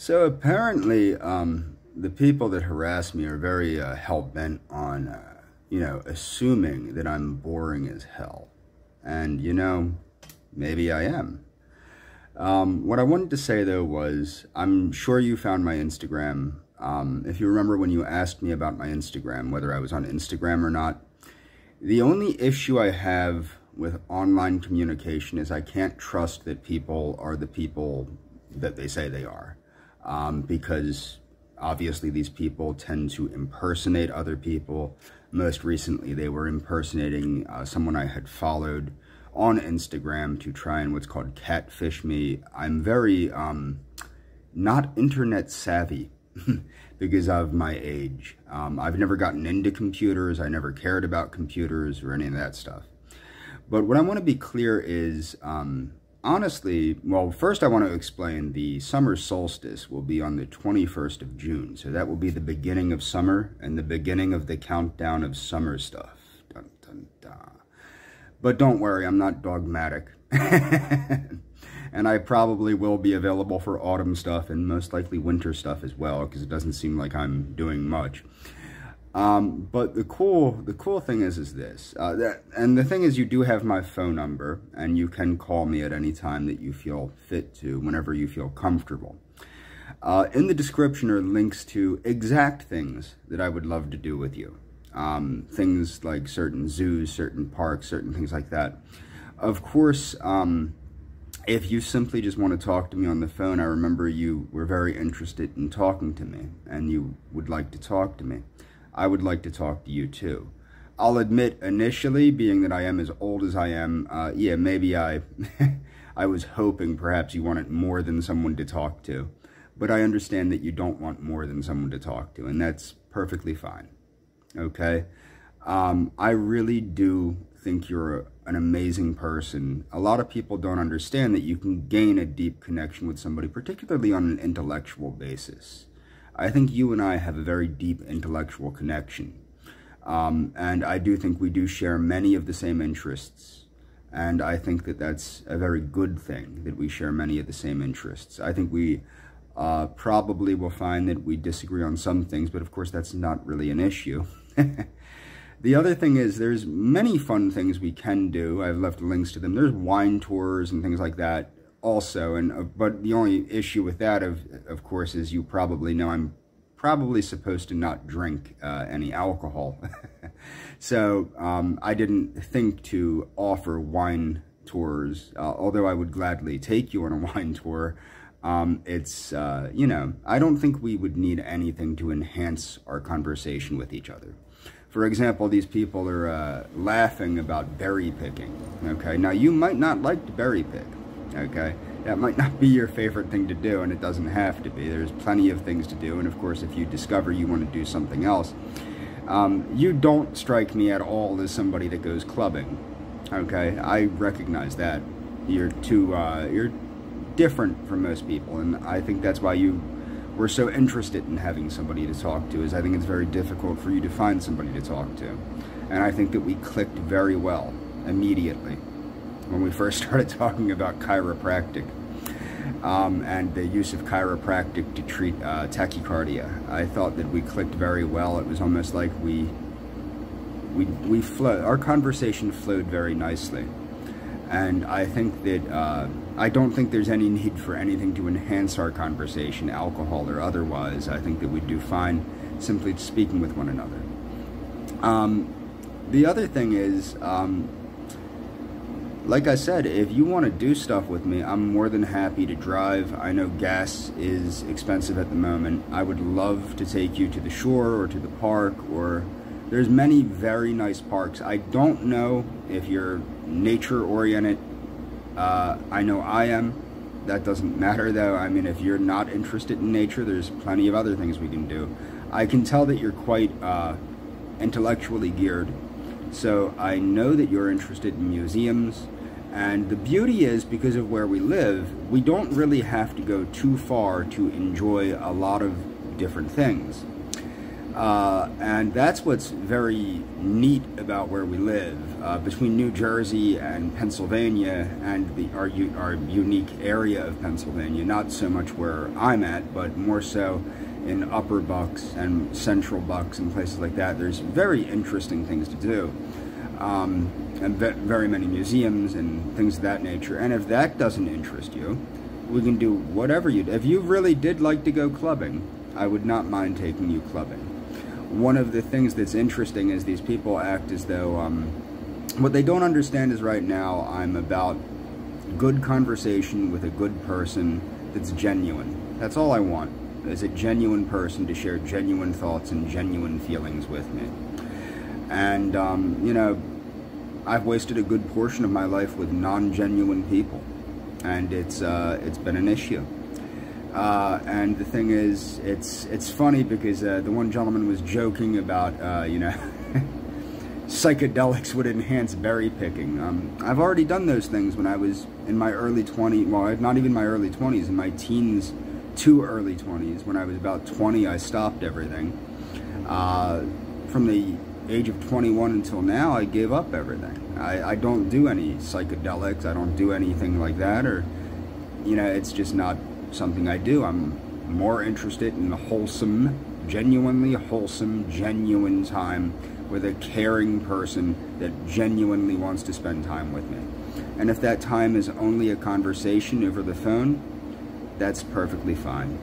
So apparently, the people that harass me are very hell-bent on, assuming that I'm boring as hell. And, maybe I am. What I wanted to say, though, was I'm sure you found my Instagram. If you remember when you asked me about my Instagram, whether I was on Instagram or not, the only issue I have with online communication is I can't trust that people are the people that they say they are. Because obviously these people tend to impersonate other people. Most recently, they were impersonating someone I had followed on Instagram to try and what's called catfish me. I'm very not internet savvy because of my age. I've never gotten into computers. I never cared about computers or any of that stuff. But what I want to be clear is, honestly, well, first I want to explain the summer solstice will be on the 21st of June. So that will be the beginning of summer and the beginning of the countdown of summer stuff. Dun, dun, dun. But don't worry, I'm not dogmatic. And I probably will be available for autumn stuff and most likely winter stuff as well, because it doesn't seem like I'm doing much. But the cool thing is this, and the thing is, you do have my phone number, and you can call me at any time that you feel fit to, whenever you feel comfortable. In the description are links to exact things that I would love to do with you. Things like certain zoos, certain parks, certain things like that. Of course, if you simply just want to talk to me on the phone, I remember you were very interested in talking to me, and you would like to talk to me. I would like to talk to you too. I'll admit, initially, being that I am as old as I am, yeah, maybe I was hoping perhaps you wanted more than someone to talk to. But I understand that you don't want more than someone to talk to, and that's perfectly fine. Okay? I really do think you're an amazing person. A lot of people don't understand that you can gain a deep connection with somebody, particularly on an intellectual basis. I think you and I have a very deep intellectual connection. And I do think we do share many of the same interests. And I think that that's a very good thing, that we share many of the same interests. I think we probably will find that we disagree on some things, but of course that's not really an issue. The other thing is, there's many fun things we can do. I've left links to them. There's wine tours and things like that also, and but the only issue with that, of course, is you probably know I'm probably supposed to not drink any alcohol. So I didn't think to offer wine tours, although I would gladly take you on a wine tour. It's, I don't think we would need anything to enhance our conversation with each other. For example, these people are laughing about berry picking, okay? Now, you might not like to berry pick, okay? That might not be your favorite thing to do, and it doesn't have to be. There's plenty of things to do, and of course, if you discover you want to do something else, you don't strike me at all as somebody that goes clubbing, okay? I recognize that. You're different from most people, and I think that's why you were so interested in having somebody to talk to, is I think it's very difficult for you to find somebody to talk to. And I think that we clicked very well immediately when we first started talking about chiropractic and the use of chiropractic to treat tachycardia. I thought that we clicked very well. It was almost like our conversation flowed very nicely. And I think that, I don't think there's any need for anything to enhance our conversation, alcohol or otherwise. I think that we do fine simply speaking with one another. The other thing is, like I said, if you want to do stuff with me, I'm more than happy to drive. I know gas is expensive at the moment. I would love to take you to the shore or to the park, or there's many very nice parks. I don't know if you're nature-oriented. I know I am. That doesn't matter, though. I mean, if you're not interested in nature, there's plenty of other things we can do. I can tell that you're quite intellectually geared. So I know that you're interested in museums. And the beauty is, because of where we live, we don't really have to go too far to enjoy a lot of different things. And that's what's very neat about where we live, between New Jersey and Pennsylvania, and our unique area of Pennsylvania. Not so much where I'm at, but more so in Upper Bucks and Central Bucks and places like that. There's very interesting things to do, and very many museums and things of that nature. And if that doesn't interest you, we can do whatever you do. If you really did like to go clubbing, I would not mind taking you clubbing. One of the things that's interesting is these people act as though, what they don't understand is right now I'm about good conversation with a good person that's genuine. That's all I want, is a genuine person to share genuine thoughts and genuine feelings with me. And, you know, I've wasted a good portion of my life with non-genuine people, and it's been an issue. And the thing is, it's funny because the one gentleman was joking about, you know, psychedelics would enhance berry picking. I've already done those things when I was in my early 20s, well, not even my early 20s, in my teens to early 20s. When I was about 20, I stopped everything. From the age of 21 until now, I gave up everything. I don't do any psychedelics, I don't do anything like that, or, you know, it's just not something I do. I'm more interested in the wholesome, genuinely wholesome, genuine time with a caring person that genuinely wants to spend time with me. And if that time is only a conversation over the phone, that's perfectly fine.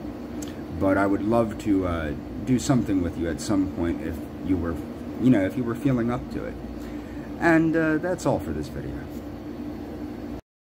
But I would love to do something with you at some point if you were, you know, if you were feeling up to it. And that's all for this video.